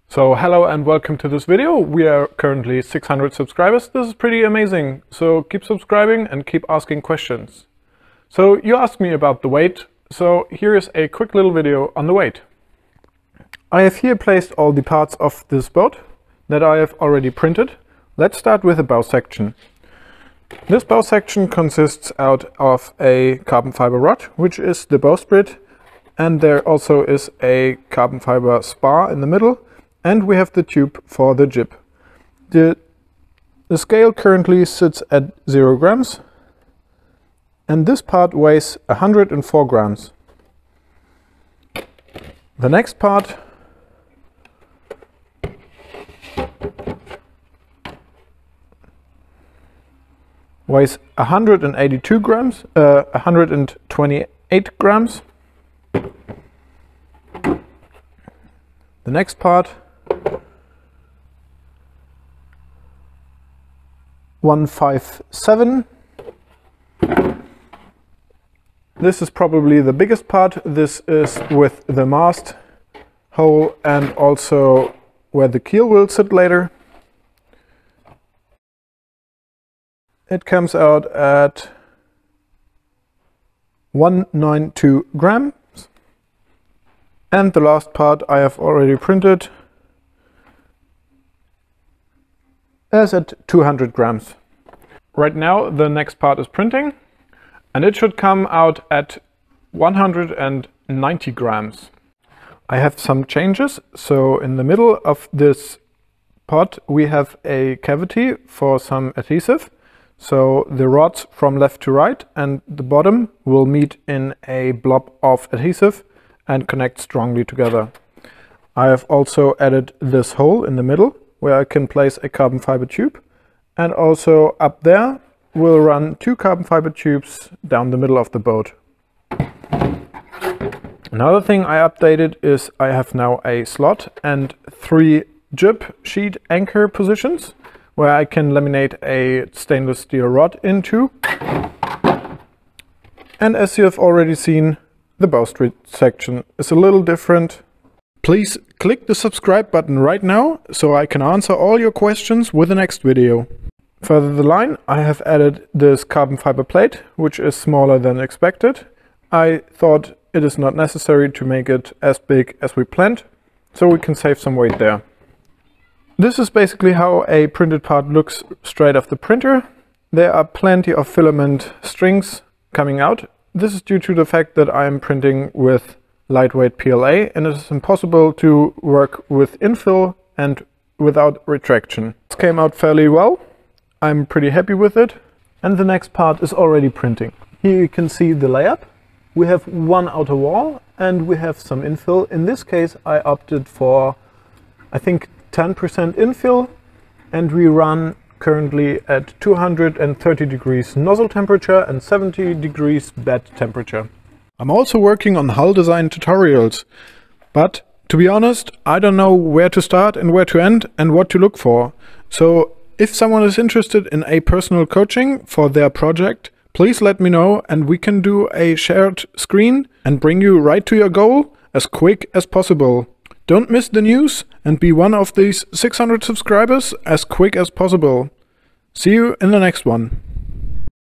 So hello and welcome to this video. We are currently 600 subscribers. This is pretty amazing. So keep subscribing and keep asking questions. So you asked me about the weight. So here is a quick little video on the weight. I have here placed all the parts of this boat that I have already printed. Let's start with the bow section. This bow section consists out of a carbon fiber rod, which is the bowsprit, and there also is a carbon fiber spar in the middle, and we have the tube for the jib. The scale currently sits at 0 grams, and this part weighs 104 grams. The next part weighs 182 grams, 128 grams. The next part 157. This is probably the biggest part. This is with the mast hole and also where the keel will sit later. It comes out at 192 grams. And the last part I have already printed is at 200 grams. Right now the next part is printing, and it should come out at 190 grams. I have some changes. So in the middle of this pot we have a cavity for some adhesive. So the rods from left to right and the bottom will meet in a blob of adhesive and connect strongly together. I have also added this hole in the middle where I can place a carbon fiber tube, and also up there we'll run 2 carbon fiber tubes down the middle of the boat. Another thing I updated is I have now a slot and 3 jib sheet anchor positions where I can laminate a stainless steel rod into. And as you have already seen, the bowsprit section is a little different. Please click the subscribe button right now so I can answer all your questions with the next video. Further the line, I have added this carbon fiber plate, which is smaller than expected. I thought it is not necessary to make it as big as we planned, so we can save some weight there. This is basically how a printed part looks straight off the printer. There are plenty of filament strings coming out. This is due to the fact that I am printing with lightweight PLA, and it is impossible to work with infill and without retraction. It came out fairly well. I'm pretty happy with it. And the next part is already printing. Here you can see the layup. We have one outer wall and we have some infill. In this case I opted for, I think, 10% infill, and we run currently at 230 degrees nozzle temperature and 70 degrees bed temperature. I'm also working on hull design tutorials, but to be honest, I don't know where to start and where to end and what to look for. So if someone is interested in a personal coaching for their project, please let me know and we can do a shared screen and bring you right to your goal as quick as possible. Don't miss the news and be one of these 600 subscribers as quick as possible. See you in the next one.